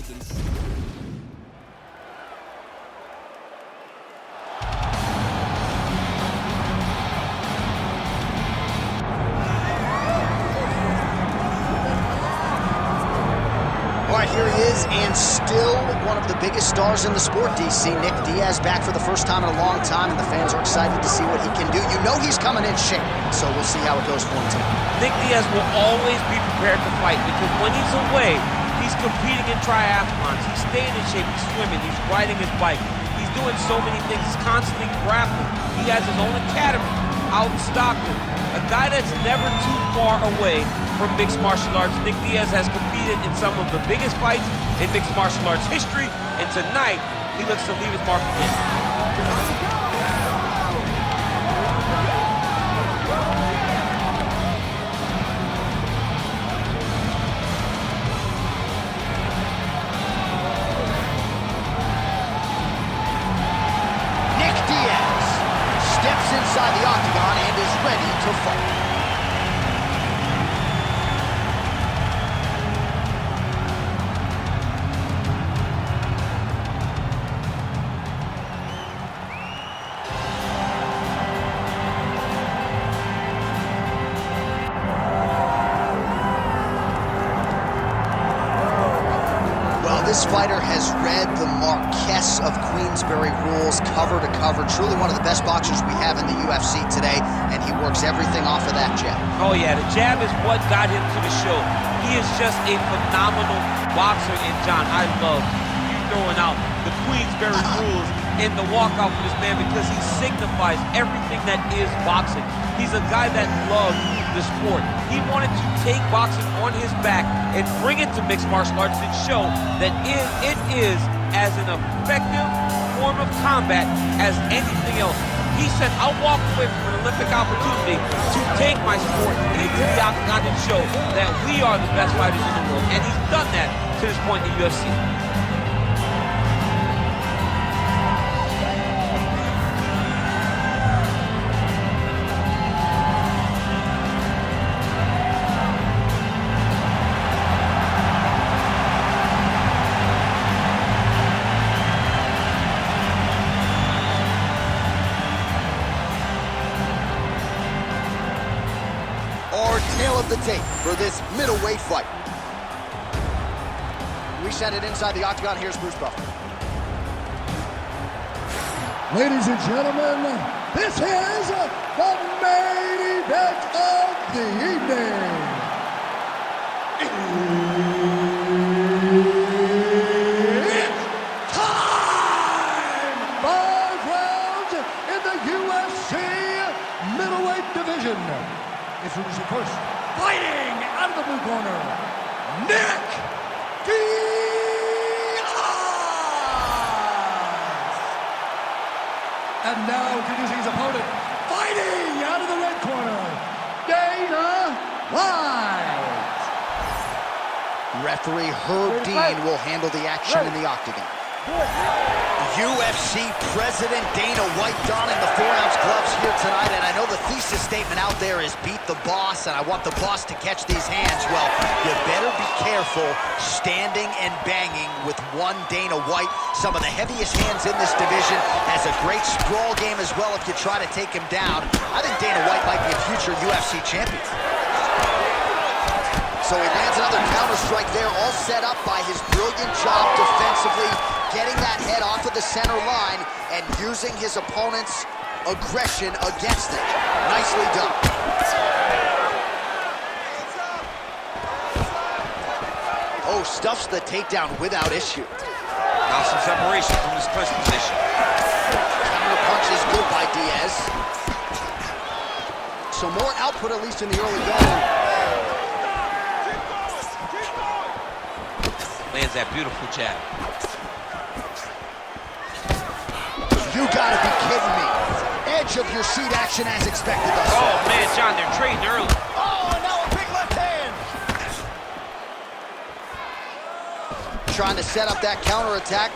dönüş. All right, here he is, and still one of the biggest stars in the sport, DC. Nick Diaz back for the first time in a long time, and the fans are excited to see what he can do. You know he's coming in shape, so we'll see how it goes for him tonight. Nick Diaz will always be prepared to fight because when he's away, he's competing in triathlons. He's staying in shape, he's swimming, he's riding his bike. He's doing so many things, he's constantly grappling. He has his own academy out in Stockton. A guy that's never too far away from mixed martial arts. Nick Diaz has competed in some of the biggest fights in mixed martial arts history, and tonight, he looks to leave his mark again. Inside the octagon and is ready to fight. This fighter has read the Marquess of Queensberry rules cover to cover. Truly one of the best boxers we have in the UFC today, and he works everything off of that jab. Oh yeah, the jab is what got him to the show. He is just a phenomenal boxer, and John, I love you throwing out the Queensberry rules in the walkout for this man because he signifies everything that is boxing. He's a guy that loves the sport. He wanted to take boxing on his back and bring it to mixed martial arts and show that it is as an effective form of combat as anything else. He said, I'll walk away from an Olympic opportunity to take my sport into the octagon and show that we are the best fighters in the world. And he's done that to this point in the UFC. Tail of the tape for this middleweight fight. We send it inside the octagon. Here's Bruce Buffer. Ladies and gentlemen, this is the main event of the evening. It's time! 5 rounds in the UFC middleweight division. Introducing first, fighting out of the blue corner, Nick Diaz! And now introducing his opponent, fighting out of the red corner, Dana White! Referee Herb Dean will handle the action in the octagon. UFC President Dana White donning the 4-ounce gloves here tonight, and I know the thesis statement out there is beat the boss, and I want the boss to catch these hands. Well, you better be careful standing and banging with one Dana White. Some of the heaviest hands in this division, has a great sprawl game as well if you try to take him down. I think Dana White might be a future UFC champion. So he lands another counter strike there, all set up by his brilliant job defensively, getting that head off of the center line and using his opponent's aggression against it. Nicely done. Oh, stuffs the takedown without issue. Now some separation from his clinch position. Counter punch is good by Diaz. So more output, at least in the early going. Lands that beautiful jab. You gotta be kidding me. Edge of your seat action as expected. Oh man, John, they're trading early. Oh, and now a big left hand. Trying to set up that counterattack.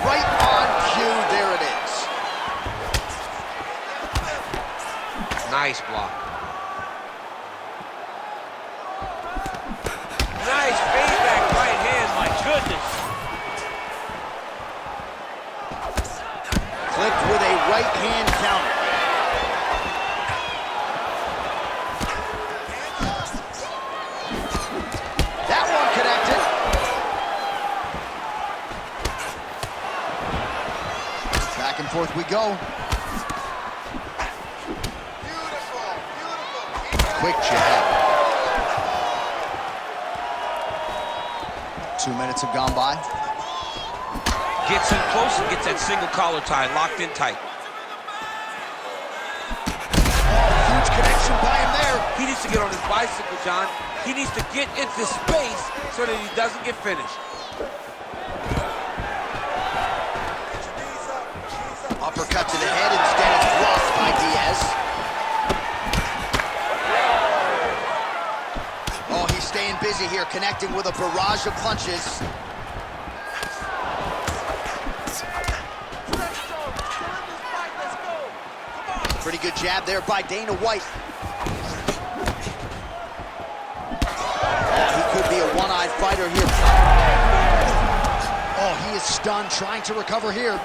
Right on cue, there it is. Nice block. right hand counter. That one connected. Back and forth we go. Quick jab. 2 minutes have gone by. Gets in close and gets that single collar tie locked in tight. Huge connection by him there. He needs to get on his bicycle, John. He needs to get into space so that he doesn't get finished. Uppercut to the head, instead it's blocked by Diaz. Oh, he's staying busy here, connecting with a barrage of punches. Pretty good jab there by Dana White. Oh, he could be a one-eyed fighter here. Oh, he is stunned, trying to recover here.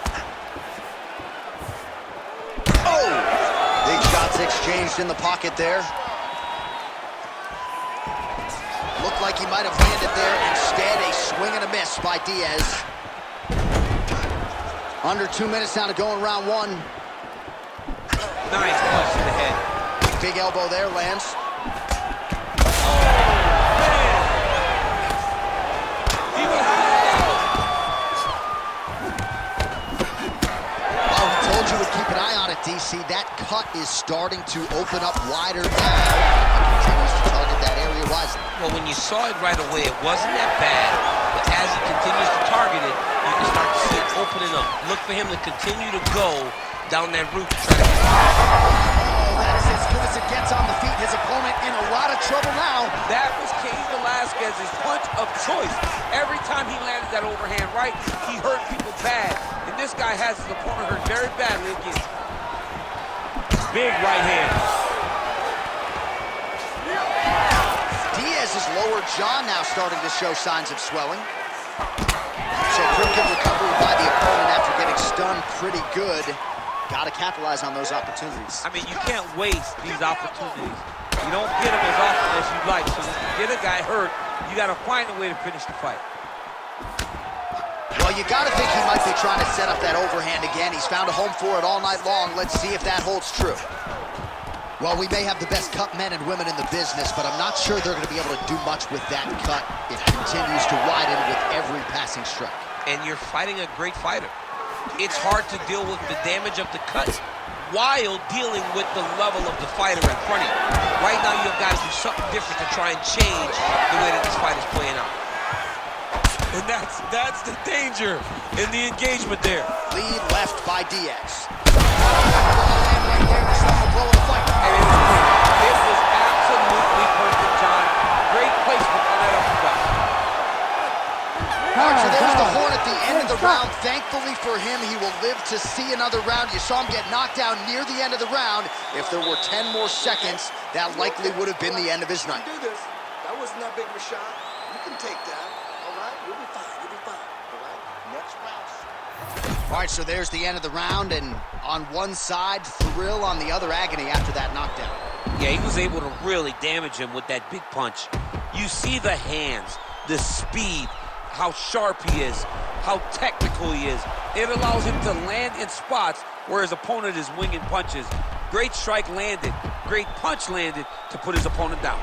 Oh! Big shots exchanged in the pocket there. Looked like he might have landed there. Instead, a swing and a miss by Diaz. Under 2 minutes now to go in round one. Nice punch to the head. Big elbow there, lands. Keep an eye on it, DC. That cut is starting to open up wider now. He continues to target that area wisely. Well, when you saw it right away, it wasn't that bad. But as he continues to target it, you can start to see it opening up. Look for him to continue to go down that route to try to... Oh, that is as good as it gets on the feet. His opponent in a lot of trouble now. That was Cain Velasquez's punch of choice. Every time he landed that overhand right, he hurt people bad. And this guy has his opponent hurt very badly again. Big right hand. Diaz's lower jaw now starting to show signs of swelling. So pretty good recovery by the opponent after getting stunned pretty good. Got to capitalize on those opportunities. I mean, you can't waste these opportunities. You don't get them as often as you'd like. So when you get a guy hurt, you got to find a way to finish the fight. Well, you got to think he might be trying to set up that overhand again. He's found a home for it all night long. Let's see if that holds true. Well, we may have the best cut men and women in the business, but I'm not sure they're going to be able to do much with that cut. It continues to widen with every passing strike. And you're fighting a great fighter. It's hard to deal with the damage of the cut while dealing with the level of the fighter in front of you. Right now, you've got to do something different to try and change the way that this fight is playing out. And that's the danger in the engagement there. Lead left by Diaz. Right there to start the blow of the fight. And it was absolutely perfect, John. Great placement on that uppercut. All right, so there's the horn at the end of the round. Thankfully for him, he will live to see another round. You saw him get knocked down near the end of the round. If there were 10 more seconds, that likely would have been the end of his night. Do this. That wasn't that big of a shot. You can take that. All right, you'll be fine. You'll be fine. All right, next round. All right, so there's the end of the round, and on one side, thrill, on the other, agony after that knockdown. Yeah, he was able to really damage him with that big punch. You see the hands, the speed, how sharp he is, how technical he is. It allows him to land in spots where his opponent is winging punches. Great strike landed, great punch landed to put his opponent down.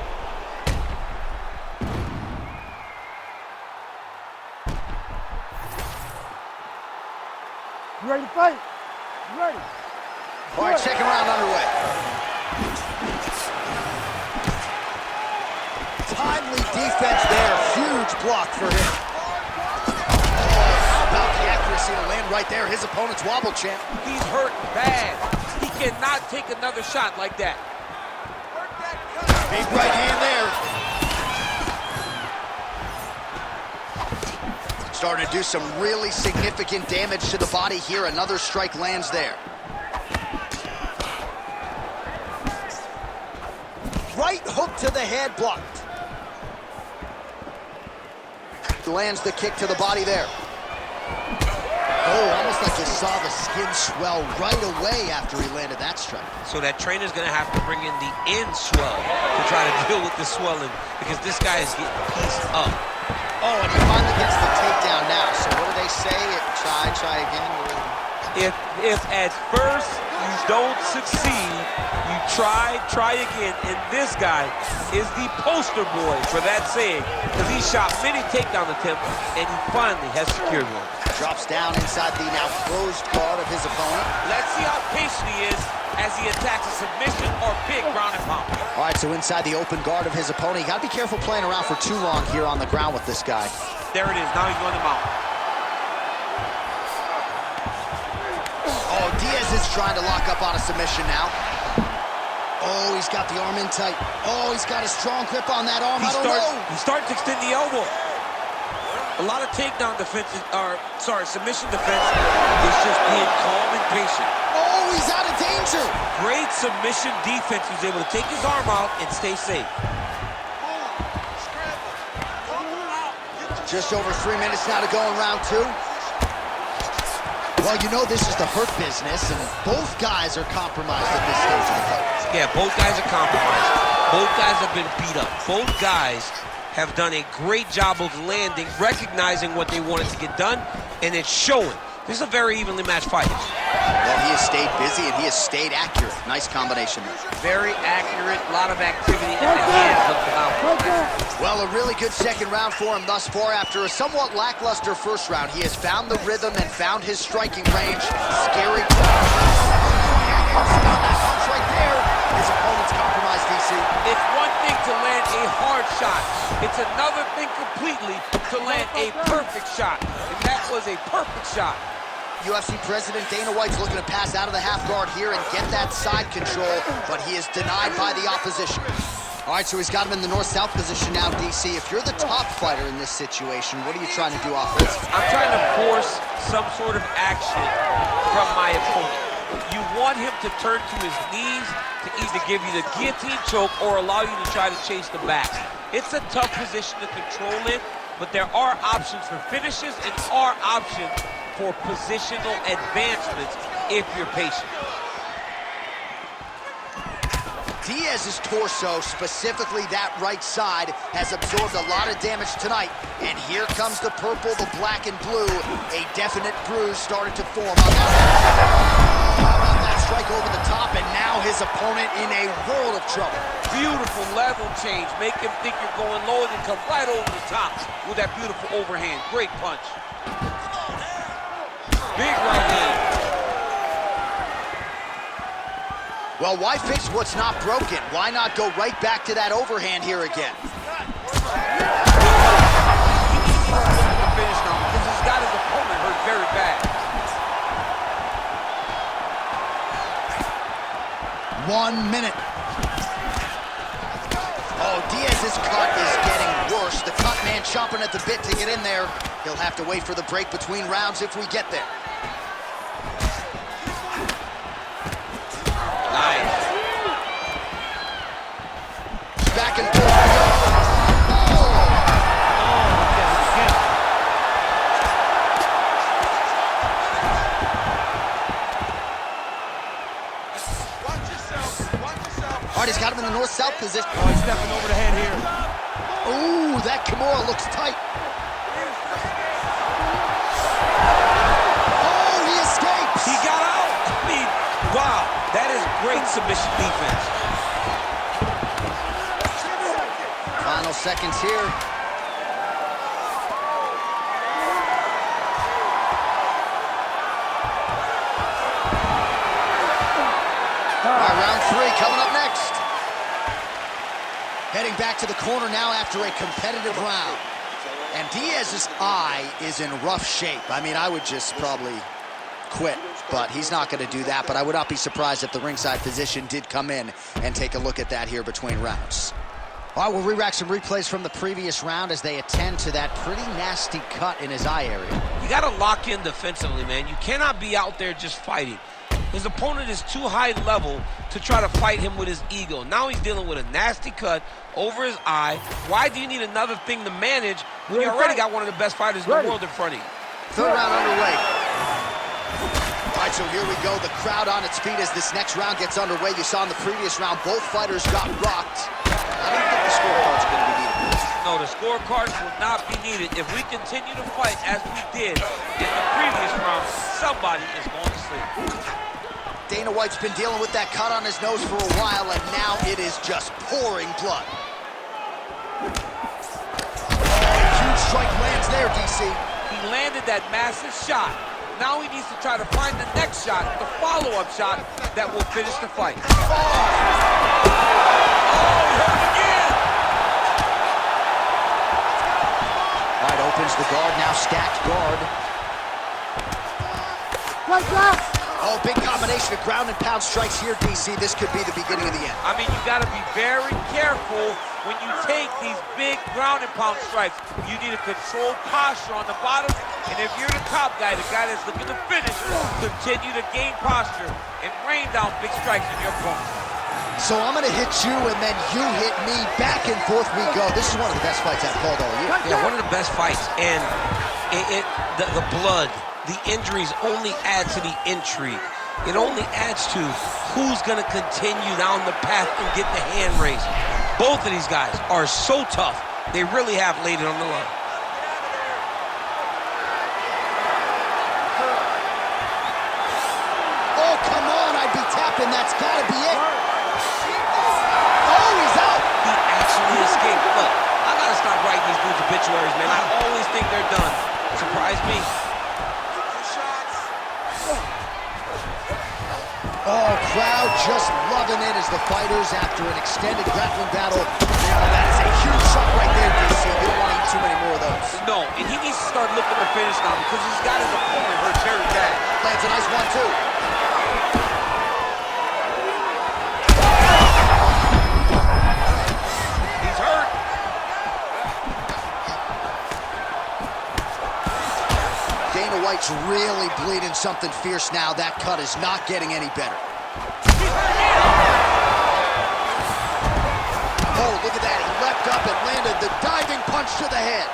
You ready to fight? You ready? All right, second round underway. Timely defense there. Huge block for him. How about the accuracy to land right there? His opponent's wobble champ. He's hurt bad. He cannot take another shot like that. Big right hand there. Starting to do some really significant damage to the body here. Another strike lands there. Right hook to the head, blocked. Lands the kick to the body there. Oh, almost like you saw the skin swell right away after he landed that strike. So that trainer's gonna have to bring in the end swell to try to deal with the swelling because this guy is getting pieced up. Oh, and he finally gets the takedown now. So what do they say? Try again. If at first you don't succeed, you try again. And this guy is the poster boy for that saying because he shot many takedown attempts and he finally has secured one. Drops down inside the now closed guard of his opponent. Let's see how patient he is as he attacks a submission or big ground and pound. All right, so inside the open guard of his opponent, you got to be careful playing around for too long here on the ground with this guy. There it is. Now he's going to mount. Oh, Diaz is trying to lock up on a submission now. Oh, he's got the arm in tight. Oh, he's got a strong grip on that arm. He starts to extend the elbow. A lot of takedown defenses, submission defense is just being calm and patient. Oh, he's out of danger. Great submission defense. He's able to take his arm out and stay safe. Just over 3 minutes now to go in round two. Well, you know this is the hurt business, and both guys are compromised at this stage of the fight. Yeah, both guys are compromised. Both guys have been beat up. Both guys have done a great job of landing, recognizing what they wanted to get done, and it's showing. This is a very evenly matched fight. Well, he has stayed busy, and he has stayed accurate. Nice combination there. Very accurate, a lot of activity, and the hands look phenomenal. Well, a really good second round for him thus far. After a somewhat lackluster first round, he has found the rhythm and found his striking range. Scary. Right there. His opponent's compromised, DC. It's one thing to land a hard shot. It's another thing completely to land a perfect shot. And that was a perfect shot. UFC President Dana White's looking to pass out of the half guard here and get that side control, but he is denied by the opposition. All right, so he's got him in the north-south position now, DC. If you're the top fighter in this situation, what are you trying to do offensively? I'm trying to force some sort of action from my opponent. You want him to turn to his knees to either give you the guillotine choke or allow you to try to chase the back. It's a tough position to control it, but there are options for finishes and are options for positional advancements if you're patient. Diaz's torso, specifically that right side, has absorbed a lot of damage tonight. And here comes the purple, the black, and blue. A definite bruise started to form on that strike over the top, and now his opponent in a world of trouble. Beautiful level change. Make him think you're going low and then come right over the top with that beautiful overhand. Great punch. Big right hand. Well, why fix what's not broken? Why not go right back to that overhand here again? He needs to finish now because he's got his opponent hurt very bad. 1 minute. Oh, Diaz's cut is getting worse. The cut man chomping at the bit to get in there. He'll have to wait for the break between rounds if we get there. Nice. Back and forth. All right, he's got him in the north-south position. Oh, he's stepping over the head here. Ooh, that Kimura looks tight. Oh, he escapes. He got out. I mean, wow, that is great submission defense. Final seconds here. All right, round three coming up next. Heading back to the corner now after a competitive round. And Diaz's eye is in rough shape. I mean, I would just probably quit, but he's not going to do that. But I would not be surprised if the ringside physician did come in and take a look at that here between rounds. All right, we'll re-rack some replays from the previous round as they attend to that pretty nasty cut in his eye area. You got to lock in defensively, man. You cannot be out there just fighting. His opponent is too high level to try to fight him with his ego. Now he's dealing with a nasty cut over his eye. Why do you need another thing to manage when you already got one of the best fighters in the world in front of you? Third round underway. right, so here we go. The crowd on its feet as this next round gets underway. You saw in the previous round, both fighters got rocked. I don't think the scorecard's going to be needed. No, the scorecards will not be needed. If we continue to fight as we did in the previous round, somebody is going to sleep. Dana White's been dealing with that cut on his nose for a while, and now it is just pouring blood. Huge strike lands there, DC. He landed that massive shot. Now he needs to try to find the next shot, the follow-up shot that will finish the fight. Oh, he hurt again! White opens the guard, now stacked guard. Right left. Oh, big combination of ground and pound strikes here, DC. This could be the beginning of the end. I mean, you got to be very careful when you take these big ground and pound strikes. You need a controlled posture on the bottom, and if you're the top guy, the guy that's looking to finish, continue to gain posture and rain down big strikes on your opponent. So I'm going to hit you, and then you hit me. Back and forth we go. This is one of the best fights I've called all year. Yeah, one of the best fights, and the blood, the injuries only add to the intrigue. It only adds to who's going to continue down the path and get the hand raised. Both of these guys are so tough. They really have laid it on the line. Oh, come on, I'd be tapping. That's got to be it. Oh, he's out. He actually escaped. Look, I got to stop writing these dudes obituaries, man. I always think they're done. Surprise me. Oh, crowd just loving it as the fighters, after an extended grappling battle. That is a huge shot right there, DC. You don't want to eat too many more of those. No, and he needs to start looking to finish now because he's got his opponent hurt very bad. Lands a nice one, too. He's hurt. Dana White's really bleeding something fierce now. That cut is not getting any better. Oh, look at that. He leapt up and landed the diving punch to the head.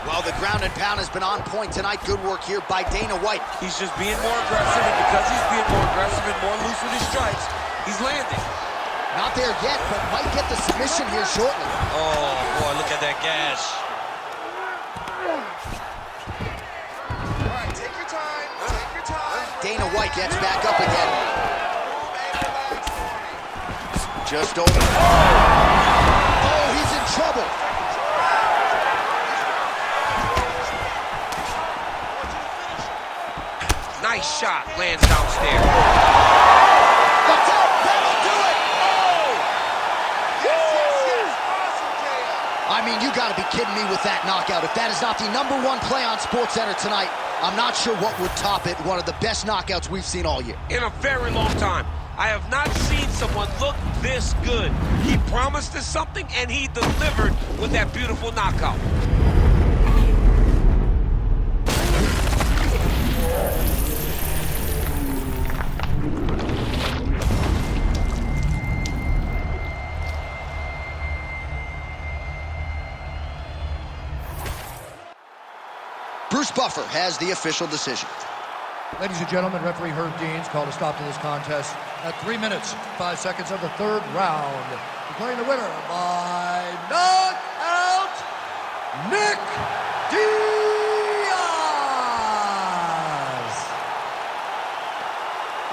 Well, the ground and pound has been on point tonight. Good work here by Dana White. He's just being more aggressive, and because he's being more aggressive and more loose with his strikes, he's landing. Not there yet, but might get the submission here shortly. Oh, boy, look at that gas. Dana White gets back up again. Just over. Oh, he's in trouble. Nice shot, lands downstairs. That's it. That'll do it. I mean, you gotta be kidding me with that knockout. If that is not the #1 play on SportsCenter tonight, I'm not sure what would top it. One of the best knockouts we've seen all year. In a very long time. I have not seen someone look this good. He promised us something, and he delivered with that beautiful knockout. Bruce Buffer has the official decision. Ladies and gentlemen, referee Herb Deans called a stop to this contest at 3 minutes, 5 seconds of the third round. Declaring the winner by knockout, Nick Diaz!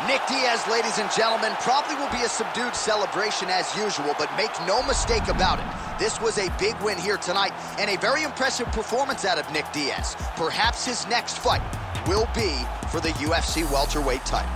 Nick Diaz, ladies and gentlemen, probably will be a subdued celebration as usual, but make no mistake about it. This was a big win here tonight and a very impressive performance out of Nick Diaz. Perhaps his next fight will be for the UFC welterweight title.